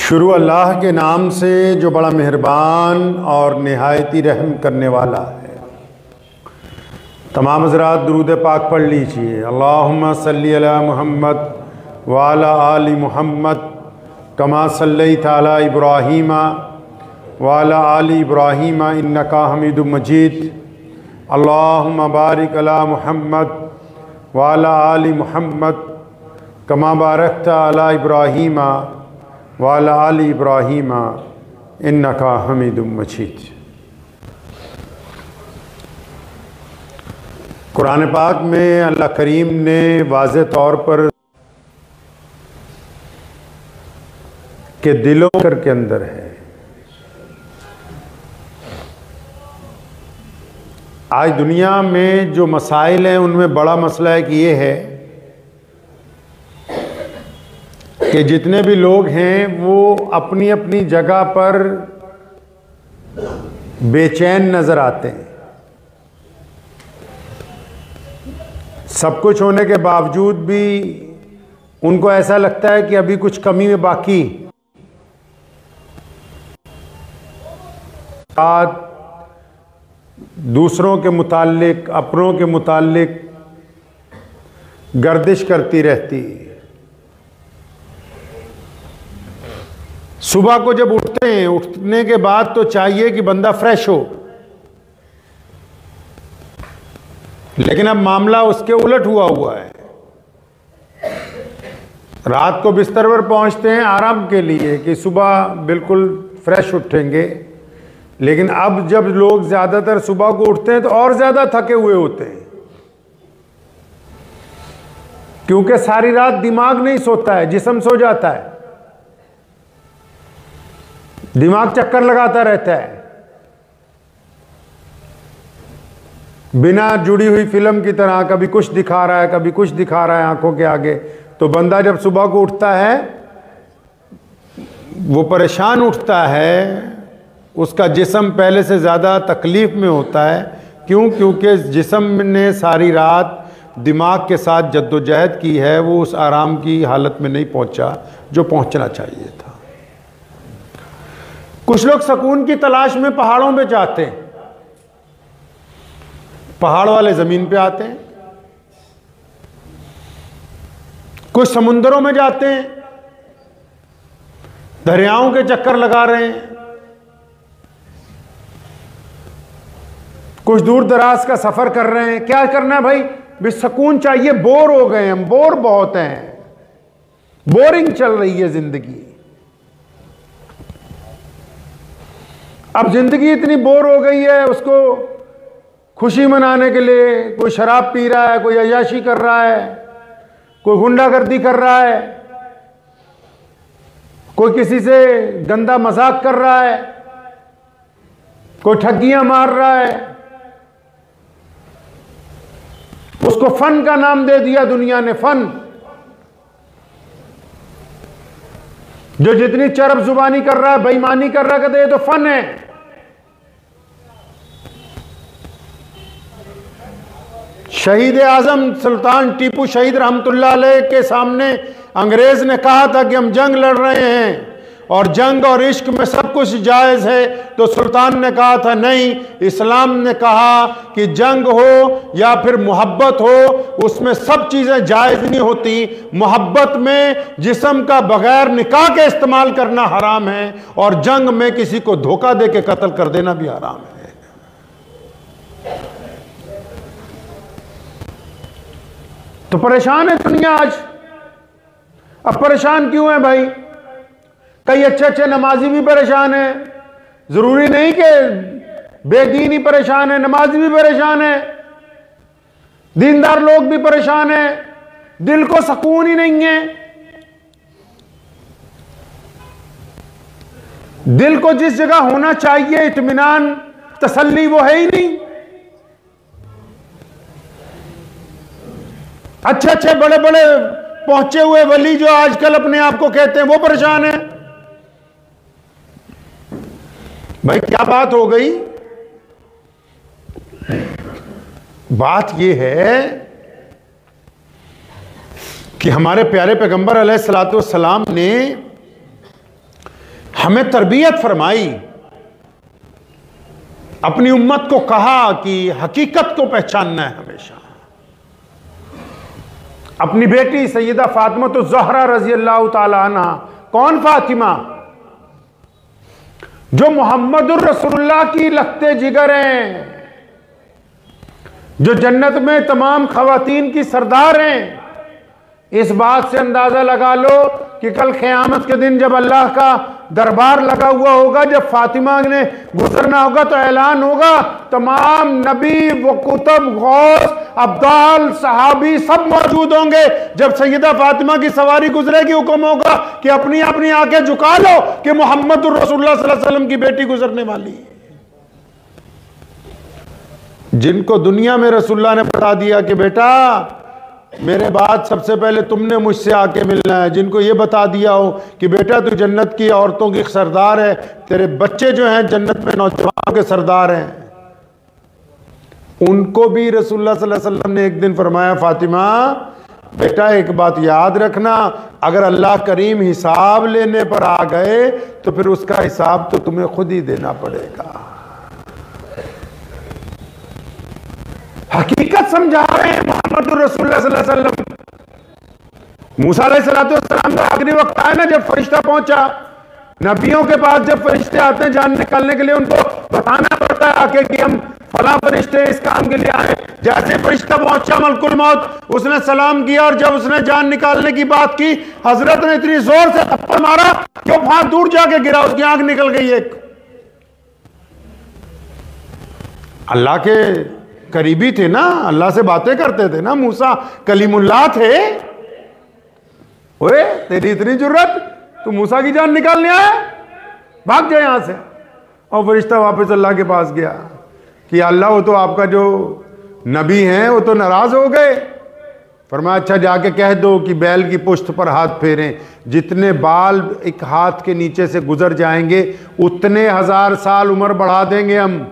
शुरू अल्लाह के नाम से जो बड़ा मेहरबान और निहायती रहम करने वाला है। तमाम हज़रात दुरूद पाक पढ़ लीजिए। अल्लाहुम्मा सल्ली अला मुहम्मद व अला आलि मुहम्मद कमा सल्लैता अला इब्राहीमा व अला आलि इब्राहीमा इन्नका हमीदुम मजीद। अल्लाहुम्मा बारिक अला मुहम्मद व अला आलि मुहम्मद कमा बारकता अला इब्राहीमा वाला आलि इब्राहीमा इन्नका हमीदुम मजीद। कुरान पाक में अल्लाह करीम ने वाज़े तौर पर के दिलों के अंदर है। आज दुनिया में जो मसाइल हैं उनमें बड़ा मसला एक ये है कि जितने भी लोग हैं वो अपनी अपनी जगह पर बेचैन नज़र आते हैं। सब कुछ होने के बावजूद भी उनको ऐसा लगता है कि अभी कुछ कमी में बाकी। बात दूसरों के मुताल्लिक, अपनों के मुताल्लिक गर्दिश करती रहती। सुबह को जब उठते हैं, उठने के बाद तो चाहिए कि बंदा फ्रेश हो, लेकिन अब मामला उसके उलट हुआ है। रात को बिस्तर पर पहुंचते हैं आराम के लिए कि सुबह बिल्कुल फ्रेश उठेंगे, लेकिन अब जब लोग ज़्यादातर सुबह को उठते हैं तो और ज़्यादा थके हुए होते हैं, क्योंकि सारी रात दिमाग नहीं सोता है, जिस्म सो जाता है। दिमाग चक्कर लगाता रहता है, बिना जुड़ी हुई फिल्म की तरह कभी कुछ दिखा रहा है, कभी कुछ दिखा रहा है आंखों के आगे। तो बंदा जब सुबह को उठता है वो परेशान उठता है, उसका जिस्म पहले से ज़्यादा तकलीफ़ में होता है। क्यों? क्योंकि जिस्म ने सारी रात दिमाग के साथ जद्दोजहद की है, वो उस आराम की हालत में नहीं पहुंचा जो पहुंचना चाहिए था। कुछ लोग सुकून की तलाश में पहाड़ों में जाते हैं, पहाड़ वाले ज़मीन पे आते हैं। कुछ समुंदरों में जाते हैं, दरियाओं के चक्कर लगा रहे हैं। कुछ दूर दराज का सफ़र कर रहे हैं। क्या करना है भाई? भी सुकून चाहिए, बोर हो गए हम, बोर बहुत हैं, बोरिंग चल रही है ज़िंदगी। अब ज़िंदगी इतनी बोर हो गई है, उसको खुशी मनाने के लिए कोई शराब पी रहा है, कोई अय्याशी कर रहा है, कोई गुंडागर्दी कर रहा है, कोई किसी से गंदा मजाक कर रहा है, कोई ठगियां मार रहा है। उसको फन का नाम दे दिया दुनिया ने, फन। जो जितनी चरब जुबानी कर रहा है, बेईमानी कर रहा है, कहते ये तो फन है। शहीद आजम सुल्तान टीपू शहीद रहमतुल्लाह अलैह के सामने अंग्रेज ने कहा था कि हम जंग लड़ रहे हैं और जंग और इश्क में सब कुछ जायज़ है, तो सुल्तान ने कहा था नहीं, इस्लाम ने कहा कि जंग हो या फिर मोहब्बत हो, उसमें सब चीज़ें जायज़ नहीं होती। मोहब्बत में जिस्म का बगैर निकाह के इस्तेमाल करना हराम है, और जंग में किसी को धोखा दे के कत्ल कर देना भी हराम है। तो परेशान है दुनिया आज। अब परेशान क्यों है भाई? कई अच्छे अच्छे नमाजी भी परेशान है। जरूरी नहीं कि बेदीन ही परेशान है, नमाजी भी परेशान है, दीनदार लोग भी परेशान है। दिल को सुकून ही नहीं है। दिल को जिस जगह होना चाहिए इत्मीनान, तसल्ली, वो है ही नहीं। अच्छे अच्छे बड़े बड़े पहुंचे हुए वली जो आजकल अपने आप को कहते हैं, वो परेशान है। भाई क्या बात हो गई? बात यह है कि हमारे प्यारे पैगंबर अलैहिस्सलातु वस्सलाम ने हमें तरबियत फरमाई, अपनी उम्मत को कहा कि हकीकत को पहचानना है हमेशा। अपनी बेटी सैयदा फातिमा तो ज़हरा रज़ी अल्लाह ताला अन्हा, कौन फातिमा? जो मोहम्मदुर रसूलुल्लाह की लखते जिगर हैं, जो जन्नत में तमाम खवातीन की सरदार हैं। इस बात से अंदाजा लगा लो कि कल क़यामत के दिन जब अल्लाह का दरबार लगा हुआ होगा, जब फातिमा ने गुजरना होगा तो ऐलान होगा, तमाम नबी व कुतुब गौस अब्दाल सहाबी सब मौजूद होंगे। जब सैयदा फातिमा की सवारी गुजरेगी, हुक्म होगा कि अपनी अपनी आंखें झुका लो कि मोहम्मदुर रसूलुल्लाह सल्लल्लाहु अलैहि वसल्लम की बेटी गुजरने वाली है। जिनको दुनिया में रसूलुल्लाह ने बता दिया कि बेटा मेरे बाद सबसे पहले तुमने मुझसे आके मिलना है, जिनको ये बता दिया हो कि बेटा तू जन्नत की औरतों की सरदार है, तेरे बच्चे जो हैं जन्नत में नौजवानों के सरदार हैं, उनको भी रसूलुल्लाह सल्लल्लाहु अलैहि वसल्लम ने एक दिन फरमाया, फातिमा बेटा एक बात याद रखना, अगर अल्लाह करीम हिसाब लेने पर आ गए तो फिर उसका हिसाब तो तुम्हें खुद ही देना पड़ेगा। हकीकत समझा रहे हैं मोहम्मद रसूलुल्लाह सल्लल्लाहु अलैहि वसल्लम। मूसा अलैहिस्सलाम का आखिरी वक्त आया ना, जब फरिश्ता पहुंचा, नबियों के पास जब फरिश्ते आते हैं जान निकालने के लिए, उनको बताना पड़ता है आके कि हम फला फरिश्ते इस काम के लिए आए। जैसे फरिश्ता पहुंचा मलकुल मौत, उसने सलाम किया और जब उसने जान निकालने की बात की, हजरत ने इतनी जोर से थप्पड़ मारा कि वो वहां दूर जाके गिरा, उसकी आंख निकल गई एक। अल्लाह के करीबी थे ना, अल्लाह से बातें करते थे ना, मूसा कलीमुल्लाह थे। ओए तेरी इतनी जुर्रत, तू मूसा की जान निकालने आया, भाग जाए यहां से। और फरिश्ता वापस अल्लाह के पास गया कि अल्लाह वो तो आपका जो नबी हैं वो तो नाराज हो गए। फरमाया अच्छा जाके कह दो कि बैल की पुश्त पर हाथ फेरें, जितने बाल एक हाथ के नीचे से गुजर जाएंगे उतने 1000 साल उम्र बढ़ा देंगे हम।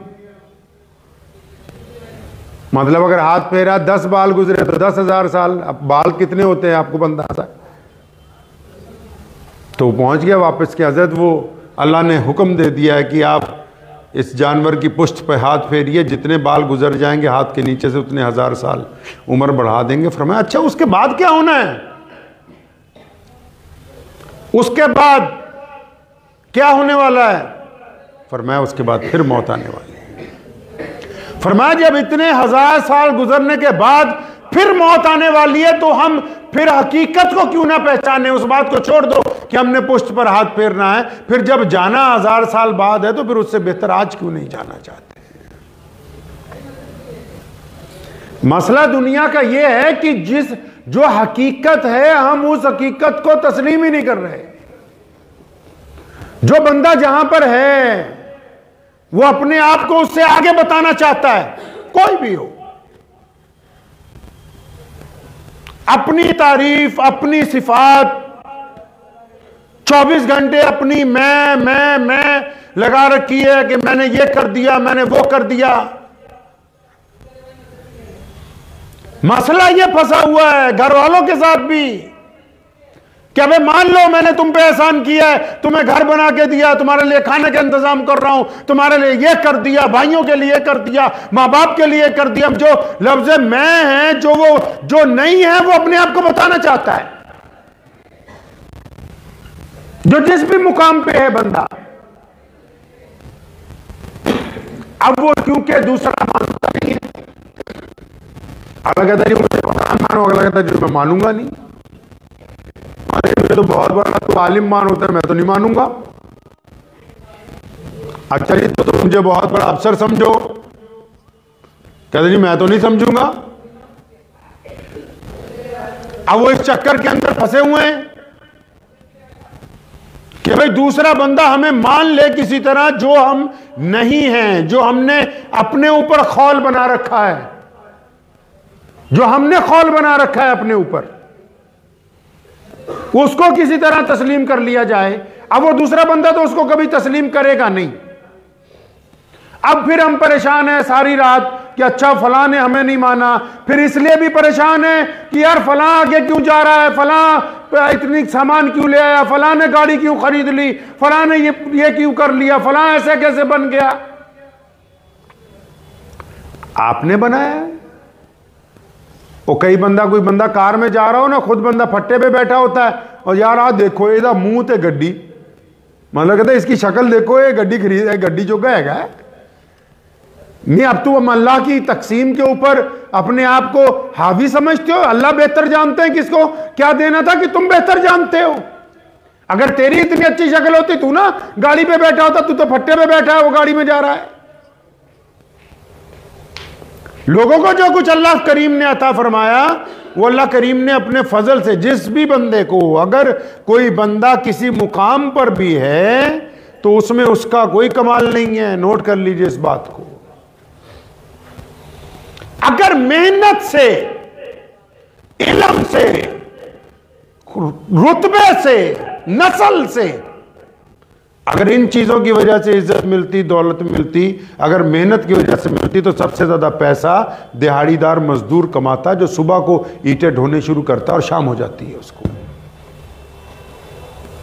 मतलब अगर हाथ फेरा 10 बाल गुजरे तो 10,000 साल। अब बाल कितने होते हैं आपको अंदाजा? तो पहुंच गया वापस के हजरत, वो अल्लाह ने हुक्म दे दिया है कि आप इस जानवर की पुश्त पर हाथ फेरिए, जितने बाल गुजर जाएंगे हाथ के नीचे से उतने 1000 साल उम्र बढ़ा देंगे। फरमाया अच्छा उसके बाद क्या होना है? उसके बाद क्या होने वाला है? फरमाया उसके बाद फिर मौत आने वाली है। फरमाया जब इतने 1000 साल गुजरने के बाद फिर मौत आने वाली है तो हम फिर हकीकत को क्यों ना पहचाने? उस बात को छोड़ दो कि हमने पुश्त पर हाथ फेरना है, फिर जब जाना 1000 साल बाद है तो फिर उससे बेहतर आज क्यों नहीं जाना चाहते? मसला दुनिया का यह है कि जो हकीकत है हम उस हकीकत को तस्लीम ही नहीं कर रहे। जो बंदा जहां पर है वो अपने आप को उससे आगे बताना चाहता है, कोई भी हो, अपनी तारीफ अपनी सिफात 24 घंटे अपनी मैं लगा रखी है कि मैंने ये कर दिया, मैंने वो कर दिया। मसला ये फंसा हुआ है घर वालों के साथ भी कि अबे मान लो मैंने तुम पे एहसान किया है, तुम्हें घर बना के दिया, तुम्हारे लिए खाने का इंतजाम कर रहा हूं, तुम्हारे लिए ये कर दिया, भाइयों के लिए कर दिया, मां बाप के लिए कर दिया। जो लफ्ज मैं है, जो नहीं है वो अपने आप को बताना चाहता है। जो जिस भी मुकाम पे है बंदा, अब वो क्योंकि दूसरा मानता नहीं है, अगला कहता है मुझे मानो, अगला कहता है मैं मानूंगा नहीं, अरे मुझे तो बहुत बड़ा तो आलिम मान होता है, मैं तो नहीं मानूंगा। अच्छा जी तो मुझे बहुत बड़ा अफसर समझो, कहते जी मैं तो नहीं समझूंगा। अब वो इस चक्कर के अंदर फंसे हुए हैं कि भाई दूसरा बंदा हमें मान ले किसी तरह, जो हम नहीं हैं, जो हमने अपने ऊपर खौल बना रखा है, जो हमने खौल बना रखा है अपने ऊपर, उसको किसी तरह तस्लीम कर लिया जाए। अब वो दूसरा बंदा तो उसको कभी तस्लीम करेगा नहीं। अब फिर हम परेशान हैं, सारी रात कि अच्छा फलां ने हमें नहीं माना, फिर इसलिए भी परेशान है कि यार फलां आगे क्यों जा रहा है, फलां इतनी सामान क्यों ले आया, फलां ने गाड़ी क्यों खरीद ली, फलां ने ये क्यों कर लिया, फलां ऐसे कैसे बन गया। आपने बनाया है। वो कोई बंदा कार में जा रहा हो ना, खुद बंदा फट्टे पे बैठा होता है और यार आ देखो ਇਹਦਾ ਮੂੰਹ ਤੇ ਗੱਡੀ, मतलब कहते इसकी शक्ल देखो, ये गड्डी खरीद है, गड्डी जो कहेगा नहीं। अब तुम अल्लाह की तकसीम के ऊपर अपने आप को हावी समझते हो। अल्लाह बेहतर जानते हैं किसको क्या देना था कि तुम बेहतर जानते हो। अगर तेरी इतनी अच्छी शक्ल होती, तू ना गाड़ी पे बैठा होता, तू तो फट्टे पे बैठा है, वो गाड़ी में जा रहा है। लोगों को जो कुछ अल्लाह करीम ने अता फरमाया, वो अल्लाह करीम ने अपने फजल से जिस भी बंदे को, अगर कोई बंदा किसी मुकाम पर भी है तो उसमें उसका कोई कमाल नहीं है। नोट कर लीजिए इस बात को। अगर मेहनत से, इल्म से, रुतबे से, नस्ल से, अगर इन चीजों की वजह से इज्जत मिलती, दौलत मिलती, अगर मेहनत की वजह से मिलती, तो सबसे ज्यादा पैसा दिहाड़ीदार मजदूर कमाता, जो सुबह को ईंटें ढोने शुरू करता और शाम हो जाती है उसको।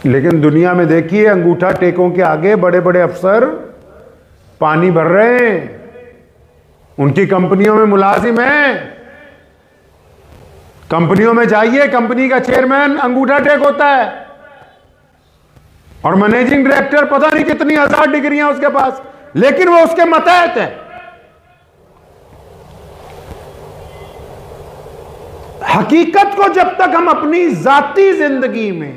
लेकिन दुनिया में देखिए, अंगूठा टेकों के आगे बड़े बड़े अफसर पानी भर रहे हैं, उनकी कंपनियों में मुलाजिम हैं। कंपनियों में जाइए, कंपनी का चेयरमैन अंगूठा टेक होता है और मैनेजिंग डायरेक्टर पता नहीं कितनी 1000 डिग्रियां उसके पास, लेकिन वो उसके मतहत है। हकीकत को जब तक हम अपनी जाती जिंदगी में,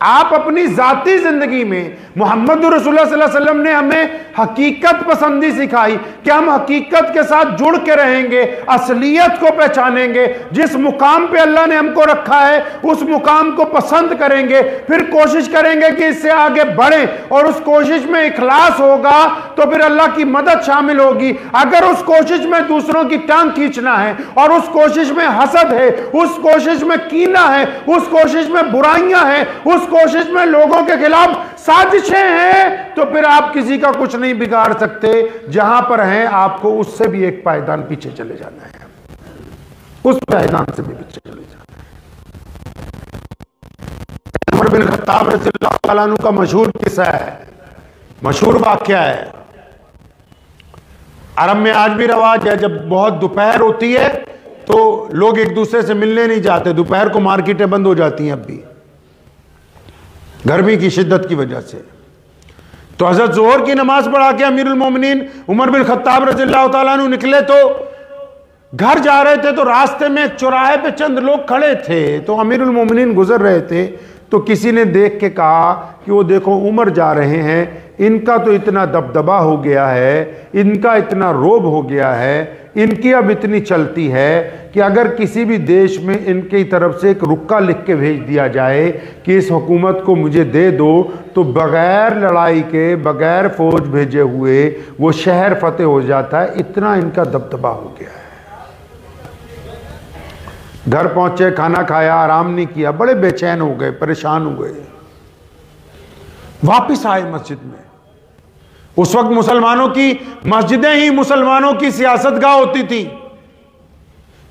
आप अपनी जाती जिंदगी में, मोहम्मद रसूलुल्लाह सल्लल्लाहु अलैहि वसल्लम ने हमें हकीकत पसंदी सिखाई कि हम हकीकत के साथ जुड़ के रहेंगे, असलियत को पहचानेंगे, जिस मुकाम पे अल्लाह ने हमको रखा है उस मुकाम को पसंद करेंगे, फिर कोशिश करेंगे कि इससे आगे बढ़ें, और उस कोशिश में इखलास होगा तो फिर अल्लाह की मदद शामिल होगी। अगर उस कोशिश में दूसरों की टांग खींचना है, और उस कोशिश में हसद है, उस कोशिश में कीना है, उस कोशिश में बुराइयां हैं, उस कोशिश में लोगों के खिलाफ साजिशें हैं, तो फिर आप किसी का कुछ नहीं बिगाड़ सकते। जहां पर हैं आपको उससे भी एक पायदान पीछे चले जाना है, उस पायदान से भी पीछे चले जाना है। उमर बिन खत्ताब रज़ियल्लाहु ताला अन्हु का मशहूर किस्सा है, मशहूर वाकया है। अरब में आज भी रवाज है, जब बहुत दोपहर होती है तो लोग एक दूसरे से मिलने नहीं जाते। दोपहर को मार्केटें बंद हो जाती हैं अब भी, गर्मी की शिद्दत की वजह से। तो हज़रत ज़ोहर की नमाज पढ़ा के अमीरुल मोमिनीन उमर बिन खत्ताब रज़ियल्लाहु ताला अन्हु निकले, तो घर जा रहे थे, तो रास्ते में चौराहे पे चंद लोग खड़े थे। तो अमीरुल मोमिनीन गुजर रहे थे, तो किसी ने देख के कहा कि वो देखो उमर जा रहे हैं, इनका तो इतना दबदबा हो गया है, इनका इतना रोब हो गया है, इनकी अब इतनी चलती है कि अगर किसी भी देश में इनकी तरफ से एक रुक्का लिख के भेज दिया जाए कि इस हुकूमत को मुझे दे दो, तो बगैर लड़ाई के, बगैर फौज भेजे हुए वो शहर फतेह हो जाता है। इतना इनका दबदबा हो गया है। घर पहुंचे, खाना खाया, आराम नहीं किया, बड़े बेचैन हो गए, परेशान हो गए। वापिस आए मस्जिद में। उस वक्त मुसलमानों की मस्जिदें ही मुसलमानों की सियासतगाह होती थी।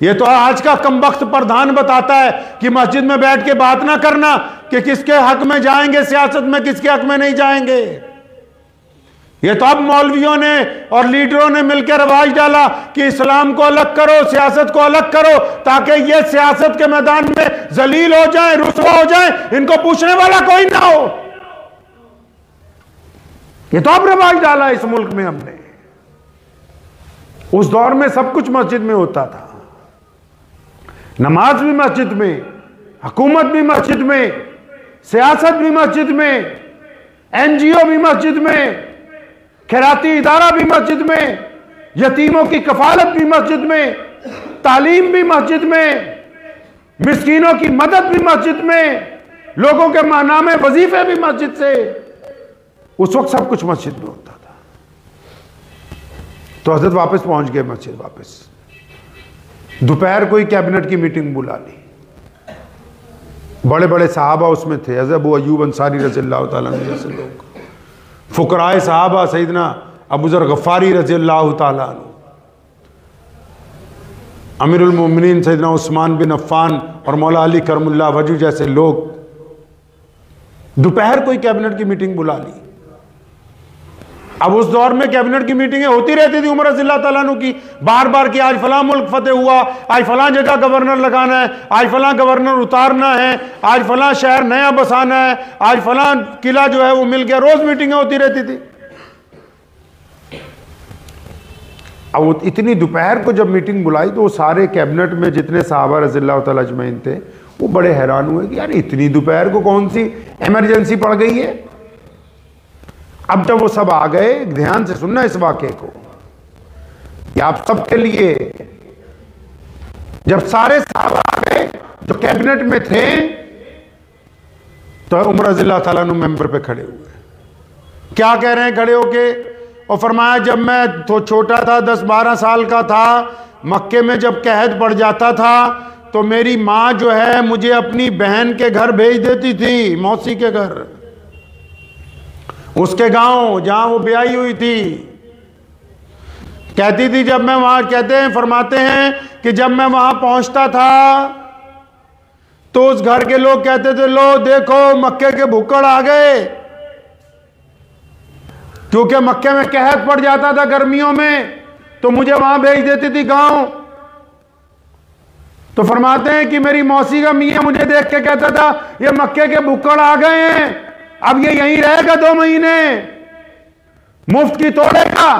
ये तो आज का कमबख्त प्रधान बताता है कि मस्जिद में बैठ के बात ना करना कि किसके हक में जाएंगे सियासत में, किसके हक में नहीं जाएंगे। ये तो अब मौलवियों ने और लीडरों ने मिलकर रवाज डाला कि इस्लाम को अलग करो, सियासत को अलग करो, ताकि ये सियासत के मैदान में जलील हो जाए, रुसवा हो जाए, इनको पूछने वाला कोई ना हो। ये तो अब रवाज डाला इस मुल्क में हमने। उस दौर में सब कुछ मस्जिद में होता था, नमाज भी मस्जिद में, हुकूमत भी मस्जिद में, सियासत भी मस्जिद में, एनजीओ भी मस्जिद में, खैराती इदारा भी मस्जिद में, यतीमों की कफालत भी मस्जिद में, तालीम भी मस्जिद में, मिस्कीनों की मदद भी मस्जिद में, लोगों के नामे वजीफे भी मस्जिद से। उस वक्त सब कुछ मस्जिद में होता था। तो हजरत वापस पहुंच गए मस्जिद। वापस दोपहर को ही कैबिनेट की मीटिंग बुला ली। बड़े बड़े सहाबा उसमें थे, हज़रत अबू अय्यूब अंसारी रज़ियल्लाहु ताला अन्हु जैसे लोग, फुकराए सहाबा सैयदना अबू ज़र गफ़ारी रज़ियल्लाहु ताला अन्हु, अमीरुल मोमिनीन सैयदना उस्मान बिन अफ़्फ़ान और मौला अली करमुल्लाह वजह जैसे लोग दोपहर कोई कैबिनेट की मीटिंग बुला ली। अब उस दौर में कैबिनेट की मीटिंगें होती रहती थी उमर रज़ियल्लाहु ताला अन्हु की, बार बार कि आज फलां मुल्क फतेह हुआ, आज फलां जगह गवर्नर लगाना है, आज फलां गवर्नर उतारना है, आज फलां शहर नया बसाना है, आज फलां किला जो है वो मिल गया। रोज मीटिंगें होती रहती थी। अब वो इतनी दोपहर को जब मीटिंग बुलाई तो वो सारे कैबिनेट में जितने सहाबा रज़ियल्लाहु ताला अजमईन थे वो बड़े हैरान हुए कि यार इतनी दोपहर को कौन सी इमरजेंसी पड़ गई है। अब जब वो सब आ गए, ध्यान से सुनना इस वाक़े को कि आप सबके लिए, जब सारे सहाबा आ गए जो कैबिनेट में थे तो उमर रज़ियल्लाहु ताला अन्हु मेंबर पे खड़े हुए। क्या कह रहे हैं खड़े होके? और फरमाया जब मैं तो छोटा था, 10-12 साल का था, मक्के में जब कहत पड़ जाता था तो मेरी माँ जो है मुझे अपनी बहन के घर भेज देती थी, मौसी के घर, उसके गांव जहां वो ब्याही हुई थी। कहती थी जब मैं वहां, कहते हैं फरमाते हैं कि जब मैं वहां पहुंचता था तो उस घर के लोग कहते थे लो देखो मक्के के भुक्कड़ आ गए, क्योंकि मक्के में कहत पड़ जाता था गर्मियों में, तो मुझे वहां भेज देती थी गांव। तो फरमाते हैं कि मेरी मौसी का मियां मुझे देख के कहता था ये मक्के के भुक्कड़ आ गए हैं, अब ये यहीं रहेगा 2 महीने, मुफ्त की तोड़ेगा।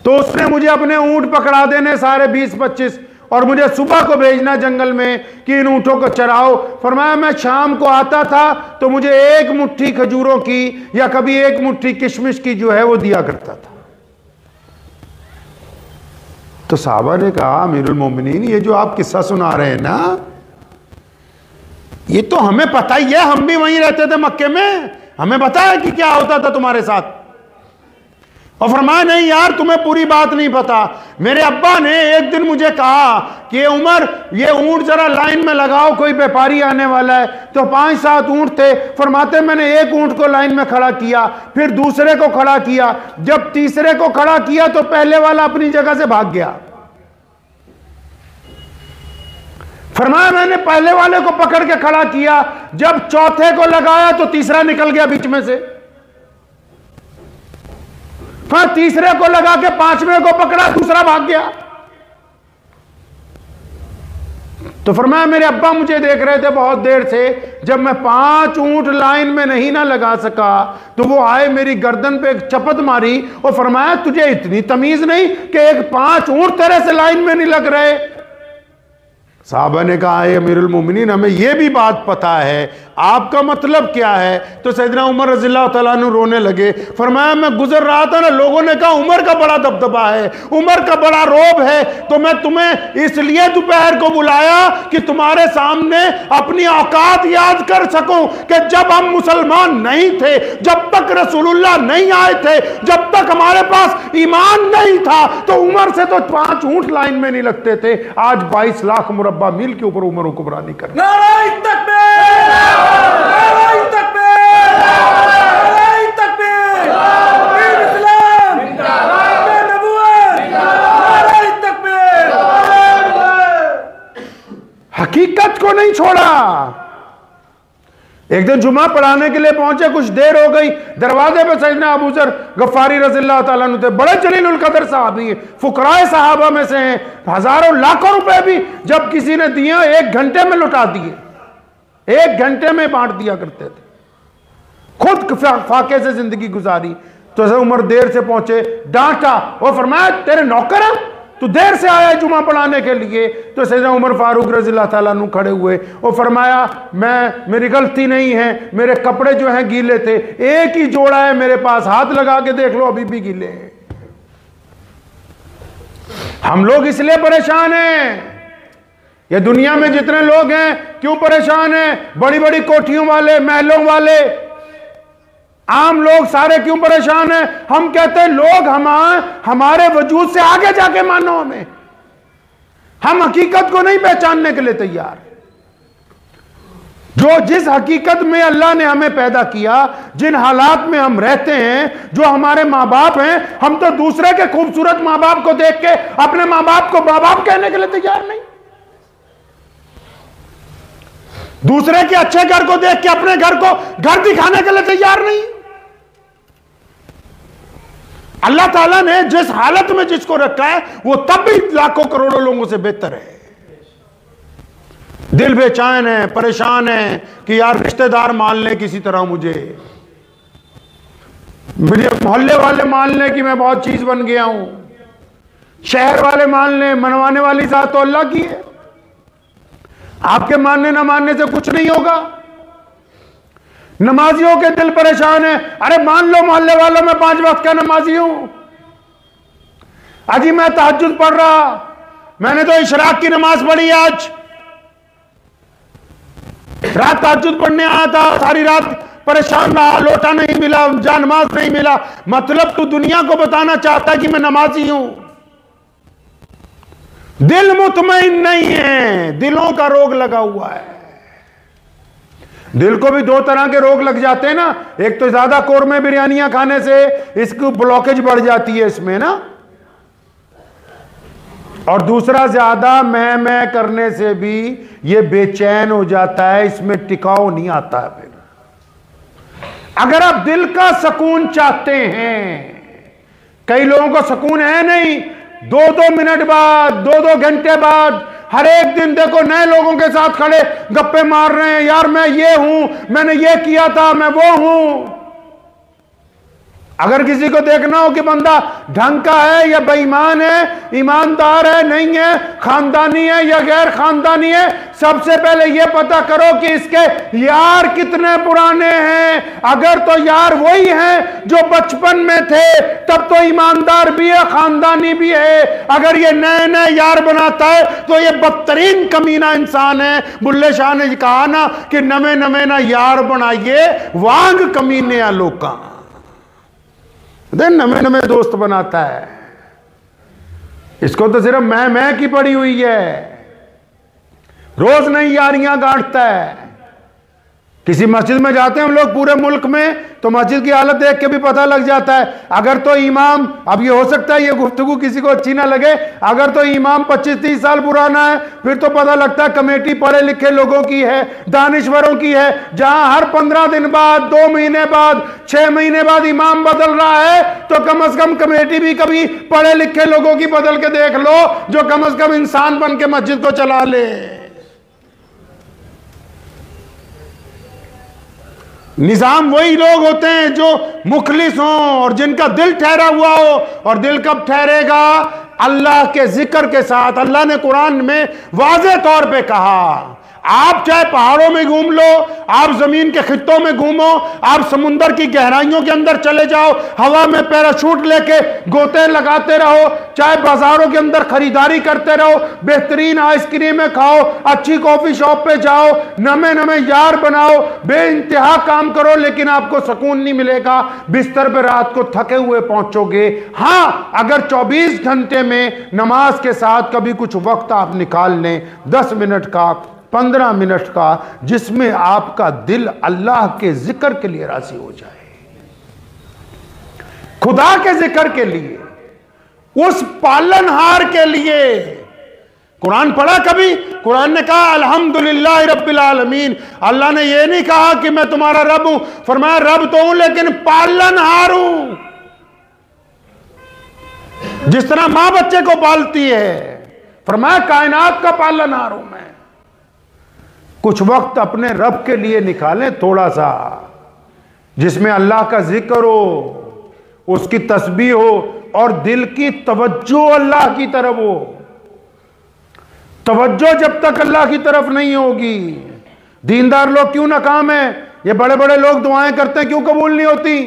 तो उसने मुझे अपने ऊंट पकड़ा देने सारे 20-25 और मुझे सुबह को भेजना जंगल में कि इन ऊंटों को चराओ। फरमाया मैं शाम को आता था तो मुझे 1 मुट्ठी खजूरों की या कभी 1 मुट्ठी किशमिश की जो है वो दिया करता था। तो साहबा ने कहा अमीरुल मोमिनीन ये जो आप किस्सा सुना रहे हैं ना, ये तो हमें पता ही है, हम भी वहीं रहते थे मक्के में, हमें पता है कि क्या होता था तुम्हारे साथ। और फरमाया नहीं यार तुम्हें पूरी बात नहीं पता। मेरे अब्बा ने एक दिन मुझे कहा कि उमर ये ऊंट जरा लाइन में लगाओ, कोई व्यापारी आने वाला है। तो 5-7 ऊंट थे। फरमाते मैंने एक ऊंट को लाइन में खड़ा किया, फिर दूसरे को खड़ा किया, जब तीसरे को खड़ा किया तो पहले वाला अपनी जगह से भाग गया। फरमाया मैंने पहले वाले को पकड़ के खड़ा किया, जब चौथे को लगाया तो तीसरा निकल गया बीच में से, फिर तीसरे को लगा के 5वें को पकड़ा, दूसरा भाग गया। तो फरमाया मेरे अब्बा मुझे देख रहे थे बहुत देर से, जब मैं 5 ऊंट लाइन में नहीं ना लगा सका तो वो आए मेरी गर्दन पे एक चपत मारी और फरमाया तुझे इतनी तमीज नहीं कि एक 5 ऊंट तेरे से लाइन में नहीं लग रहे। साहबा ने कहा अमीरुल मोमिनीन हमें यह भी बात पता है, आपका मतलब क्या है? तो सैयदना उमर रज़ियल्लाहु ताला अन्हु रोने लगे। फरमाया मैं गुजर रहा था ना, लोगों ने कहा उमर का बड़ा दबदबा है, उमर का बड़ा रोब है, तो मैं तुम्हें इसलिए दोपहर को बुलाया कि तुम्हारे सामने अपनी औकात याद कर सकूं कि जब हम मुसलमान नहीं थे, जब तक रसूलुल्लाह नहीं आए थे, जब तक हमारे पास ईमान नहीं था, तो उमर से तो 5 ऊंट लाइन में नहीं लगते थे। आज 22 लाख मुरब्बा मील के ऊपर उमर हुक्मरानी कर। नारे तकबीर, नारे तकबीर, नारे तकबीर, दीन इस्लाम, दीन नबूवत, नारे तकबीर। हकीकत को नहीं छोड़ा। एक दिन जुमा पढ़ाने के लिए पहुंचे, कुछ देर हो गई, दरवाजे पे सैयदना अबू ज़र गफ्फारी रज़ियल्लाहु ताला अन्हु थे, बड़े जलीलुल कदर साहबी हैं, फुकराए सहाबा में से हैं, हजारों लाखों रुपए भी जब किसी ने दिए 1 घंटे में लुटा दिए, 1 घंटे में बांट दिया करते थे, खुद फाके से जिंदगी गुजारी। तो उमर देर से पहुंचे, डांटा और फरमाया तेरे नौकर हैं, तू देर से आया जुमा पढ़ाने के लिए। तो सैयदना उमर फारूक रज़ियल्लाहु ताला अन्हु खड़े हुए और फरमाया मेरी गलती नहीं है, मेरे कपड़े जो हैं गीले थे, एक ही जोड़ा है मेरे पास, हाथ लगा के देख लो अभी भी गीले हैं। हम लोग इसलिए परेशान हैं, ये दुनिया में जितने लोग हैं क्यों परेशान हैं? बड़ी बड़ी कोठियों वाले, महलों वाले, आम लोग सारे क्यों परेशान हैं? हम कहते हैं लोग हमारे वजूद से आगे जाके मानो हमें, हम हकीकत को नहीं पहचानने के लिए तैयार। जो जिस हकीकत में अल्लाह ने हमें पैदा किया, जिन हालात में हम रहते हैं, जो हमारे माँ बाप हैं, हम तो दूसरे के खूबसूरत माँ बाप को देख के अपने माँ बाप को माँ बाप कहने के लिए तैयार नहीं। दूसरे के अच्छे घर को देख के अपने घर को घर दिखाने के लिए तैयार नहीं। अल्लाह ताला ने जिस हालत में जिसको रखा है वो तब भी लाखों करोड़ों लोगों से बेहतर है। दिल बेचैन है, परेशान है कि यार रिश्तेदार मान लें किसी तरह, मुझे मेरे मोहल्ले वाले मान लें कि मैं बहुत चीज बन गया हूं, शहर वाले मान लें, मनवाने वाली जात तो अल्लाह की है। आपके मानने ना मानने से कुछ नहीं होगा। नमाजियों के दिल परेशान है, अरे मान लो मोहल्ले वालों में 5 वक्त का नमाजी हूं, अजी मैं तहज्जुद पढ़ रहा, मैंने तो इशराक की नमाज पढ़ी, आज रात तहज्जुद पढ़ने आया था, सारी रात परेशान रहा, लोटा नहीं मिला, जानमाज नहीं मिला। मतलब तू दुनिया को बताना चाहता है कि मैं नमाजी हूं। दिल मुतमईन नहीं है, दिलों का रोग लगा हुआ है। दिल को भी 2 तरह के रोग लग जाते हैं ना, एक तो ज्यादा कौरमे बिरयानियां खाने से इसकी ब्लॉकेज बढ़ जाती है इसमें ना, और दूसरा ज्यादा मैं करने से भी ये बेचैन हो जाता है, इसमें टिकाव नहीं आता है। फिर अगर आप दिल का सुकून चाहते हैं, कई लोगों को सुकून है नहीं, 2-2 मिनट बाद, 2-2 घंटे बाद, हर एक दिन देखो नए लोगों के साथ खड़े गप्पे मार रहे हैं, यार मैं ये हूं, मैंने ये किया था, मैं वो हूं। अगर किसी को देखना हो कि बंदा ढंग का है या बेईमान है, ईमानदार है नहीं है, खानदानी है या गैर खानदानी है, सबसे पहले यह पता करो कि इसके यार कितने पुराने हैं। अगर तो यार वही हैं जो बचपन में थे, तब तो ईमानदार भी है, खानदानी भी है। अगर ये नए नए यार बनाता है तो ये बदतरीन कमीना इंसान है। बुल्ले शाह ने कहा ना कि नवे नवे ना यार बनाइए, वांग कमीने आ लोका, नवे नवे दोस्त बनाता है। इसको तो सिर्फ मैं की पड़ी हुई है, रोज नई यारियां गांठता है। किसी मस्जिद में जाते हैं हम लोग पूरे मुल्क में, तो मस्जिद की हालत देख के भी पता लग जाता है। अगर तो इमाम, अब ये हो सकता है ये गुफ्तगू किसी को अच्छी ना लगे, अगर तो इमाम 25-30 साल पुराना है, फिर तो पता लगता है कमेटी पढ़े लिखे लोगों की है, दानिश्वरों की है। जहां हर 15 दिन बाद, 2 महीने बाद, 6 महीने बाद इमाम बदल रहा है, तो कम से कम कमेटी भी कभी पढ़े लिखे लोगों की बदल के देख लो, जो कम से कम इंसान बन के मस्जिद को चला ले। निजाम वही लोग होते हैं जो मुखलिस हों और जिनका दिल ठहरा हुआ हो। और दिल कब ठहरेगा? अल्लाह के जिक्र के साथ। अल्लाह ने कुरान में वाज़ेह तौर पे कहा, आप चाहे पहाड़ों में घूम लो, आप जमीन के खित्तों में घूमो, आप समुंदर की गहराइयों के अंदर चले जाओ, हवा में पैराशूट लेके गोते लगाते रहो, चाहे बाजारों के अंदर खरीदारी करते रहो, बेहतरीन आइसक्रीमें खाओ, अच्छी कॉफी शॉप पे जाओ, नमे नमे यार बनाओ, बेइंतहा काम करो, लेकिन आपको सुकून नहीं मिलेगा। बिस्तर पे रात को थके हुए पहुंचोगे। हाँ, अगर 24 घंटे में नमाज के साथ कभी कुछ वक्त आप निकाल लें, 10 मिनट का, 15 मिनट का, जिसमें आपका दिल अल्लाह के जिक्र के लिए राजी हो जाए, खुदा के जिक्र के लिए, उस पालनहार के लिए। कुरान पढ़ा कभी? कुरान ने कहा अल्हम्दुलिल्लाह रब्बिल आलमीन। अल्लाह ने यह नहीं कहा कि मैं तुम्हारा रब हूं, फरमाया रब तो हूं लेकिन पालनहार हूं। जिस तरह मां बच्चे को पालती है, फरमाया कायनात का पालनहार हूं मैं। कुछ वक्त अपने रब के लिए निकालें, थोड़ा सा, जिसमें अल्लाह का जिक्र हो, उसकी तस्बीह हो और दिल की तवज्जो अल्लाह की तरफ हो। तवज्जो जब तक अल्लाह की तरफ नहीं होगी, दीनदार लोग क्यों नाकाम है? ये बड़े बड़े लोग दुआएं करते हैं, क्यों कबूल नहीं होती?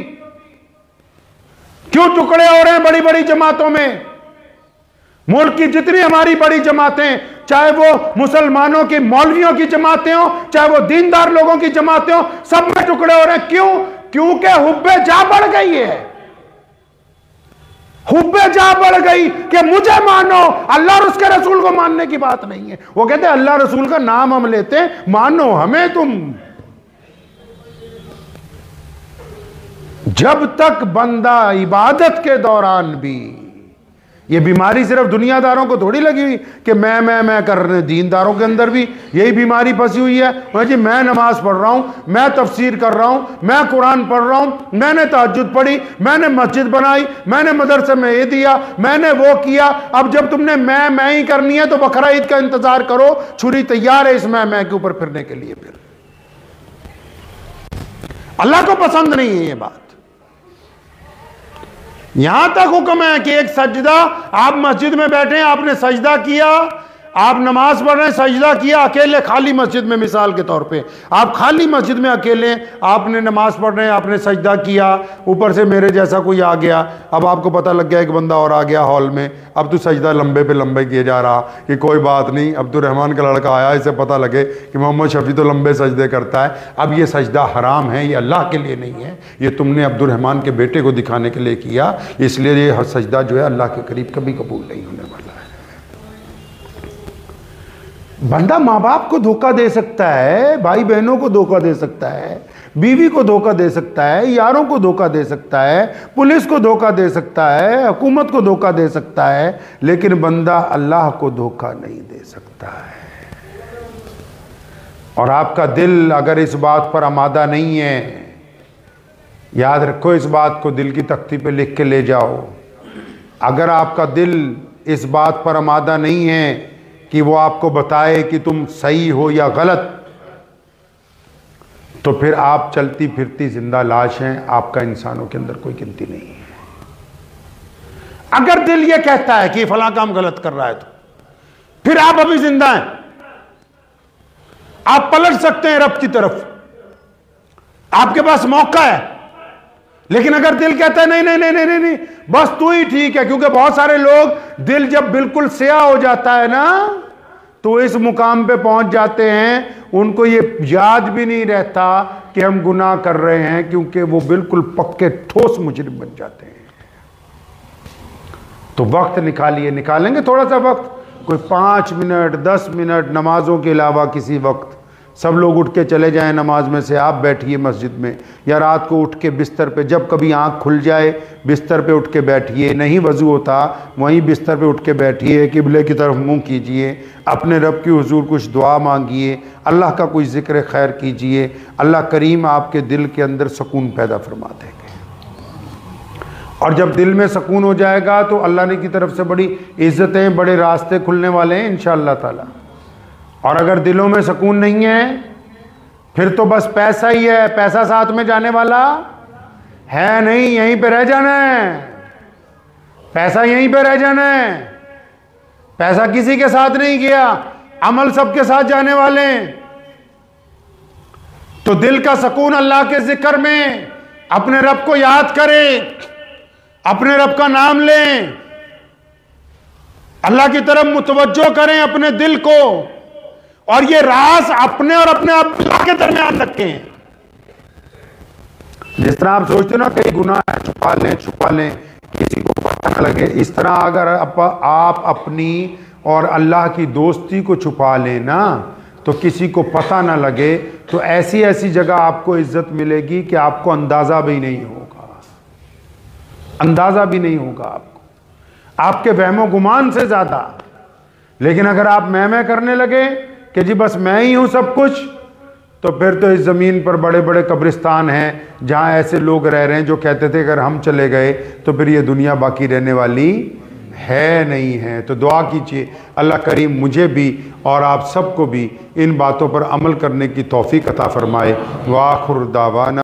क्यों टुकड़े हो रहे हैं बड़ी बड़ी जमातों में? मुल्क की जितनी हमारी बड़ी जमातें, चाहे वो मुसलमानों की मौलवियों की जमातें हो, चाहे वो दीनदार लोगों की जमातें हो, सब में टुकड़े हो रहे हैं। क्यों? क्योंकि हुब्बे जा बढ़ गई है। हुब्बे जा बढ़ गई कि मुझे मानो, अल्लाह और उसके रसूल को मानने की बात नहीं है। वो कहते हैं अल्लाह रसूल का नाम हम लेते हैं, मानो हमें तुम। जब तक बंदा इबादत के दौरान भी, ये बीमारी सिर्फ दुनियादारों को थोड़ी लगी हुई कि मैं कर रहे, दीनदारों के अंदर भी यही बीमारी फंसी हुई है। जी मैं नमाज पढ़ रहा हूं, मैं तफसीर कर रहा हूं, मैं कुरान पढ़ रहा हूं, मैंने तहज्जुद पढ़ी, मैंने मस्जिद बनाई, मैंने मदरसे में ये दिया, मैंने वो किया। अब जब तुमने मैं ही करनी है तो बकरा ईद का इंतजार करो, छुरी तैयार है इस मैं के ऊपर फिरने के लिए। फिर अल्लाह को पसंद नहीं है ये बात। यहां तक हुक्म है कि एक सजदा, आप मस्जिद में बैठे हैं, आपने सजदा किया, आप नमाज पढ़ रहे हैं, सजदा किया अकेले खाली मस्जिद में, मिसाल के तौर पे आप खाली मस्जिद में अकेले, आपने नमाज पढ़ रहे हैं, आपने सजदा किया, ऊपर से मेरे जैसा कोई आ गया, अब आपको पता लग गया एक बंदा और आ गया हॉल में, अब तो सजदा लंबे पे लंबे किए जा रहा कि कोई बात नहीं, अब्दुर्रहमान का लड़का आया, इसे पता लगे कि मोहम्मद शफी तो लंबे सजदे करता है। अब ये सजदा हराम है, ये अल्लाह के लिए नहीं है, ये तुमने अब्दुर्रहमान के बेटे को दिखाने के लिए किया, इसलिए ये सजदा जो है अल्लाह के करीब कभी कबूल नहीं होने वाला है। बंदा माँ बाप को धोखा दे सकता है, भाई बहनों को धोखा दे सकता है, बीवी को धोखा दे सकता है, यारों को धोखा दे सकता है, पुलिस को धोखा दे सकता है, हुकूमत को धोखा दे सकता है, लेकिन बंदा अल्लाह को धोखा नहीं दे सकता है। और आपका दिल अगर इस बात पर आमादा नहीं है, याद रखो, इस बात को दिल की तख्ती पे लिख के ले जाओ, अगर आपका दिल इस बात पर आमादा नहीं है कि वो आपको बताए कि तुम सही हो या गलत, तो फिर आप चलती फिरती जिंदा लाश हैं, आपका इंसानों के अंदर कोई गिनती नहीं है। अगर दिल ये कहता है कि फलां काम गलत कर रहा है, तो फिर आप अभी जिंदा हैं, आप पलट सकते हैं रब की तरफ, आपके पास मौका है। लेकिन अगर दिल कहता है नहीं नहीं नहीं नहीं नहीं, बस तू ही ठीक है, क्योंकि बहुत सारे लोग दिल जब बिल्कुल स्याह हो जाता है ना, तो इस मुकाम पे पहुंच जाते हैं, उनको ये याद भी नहीं रहता कि हम गुनाह कर रहे हैं, क्योंकि वो बिल्कुल पक्के ठोस मुजरिम बन जाते हैं। तो वक्त निकालिए, निकालेंगे थोड़ा सा वक्त, कोई 5 मिनट 10 मिनट नमाजों के अलावा किसी वक्त, सब लोग उठ के चले जाएं नमाज में से, आप बैठिए मस्जिद में, या रात को उठ के बिस्तर पे, जब कभी आंख खुल जाए बिस्तर पे उठ के बैठिए, नहीं वज़ू होता वहीं बिस्तर पे उठ के बैठिए, किबले की तरफ मुंह कीजिए, अपने रब की हुजूर कुछ दुआ मांगिए, अल्लाह का कोई ज़िक्र खैर कीजिए, अल्लाह करीम आपके दिल के अंदर सुकून पैदा फरमा देंगे। और जब दिल में सुकून हो जाएगा तो अल्लाह ने की तरफ से बड़ी इज़्ज़तें, बड़े रास्ते खुलने वाले हैं इंशाअल्लाह ताला। और अगर दिलों में सुकून नहीं है, फिर तो बस पैसा ही है, पैसा साथ में जाने वाला है नहीं, यहीं पे रह जाना है, पैसा यहीं पे रह जाना है, पैसा किसी के साथ नहीं गया, अमल सबके साथ जाने वाले हैं। तो दिल का सुकून अल्लाह के जिक्र में, अपने रब को याद करें, अपने रब का नाम लें, अल्लाह की तरफ मुतवज्जो करें अपने दिल को, और ये राज अपने और अपने अल्लाह के दरमियान रखें। जिस तरह आप सोचते हो ना कई गुनाह है, छुपा लें किसी को पता न लगे, इस तरह अगर आप अपनी और अल्लाह की दोस्ती को छुपा लें ना, तो किसी को पता ना लगे, तो ऐसी ऐसी जगह आपको इज्जत मिलेगी कि आपको अंदाजा भी नहीं होगा, अंदाजा भी नहीं होगा आपको, आपके वहमो गुमान से ज्यादा। लेकिन अगर आप मैं करने लगे कि जी बस मैं ही हूं सब कुछ, तो फिर तो इस ज़मीन पर बड़े बड़े कब्रिस्तान हैं जहां ऐसे लोग रह रहे हैं जो कहते थे अगर हम चले गए तो फिर ये दुनिया बाकी रहने वाली है नहीं है। तो दुआ कीजिए अल्लाह करीम मुझे भी और आप सबको भी इन बातों पर अमल करने की तौफीक अता फरमाए। व आखिर दावाना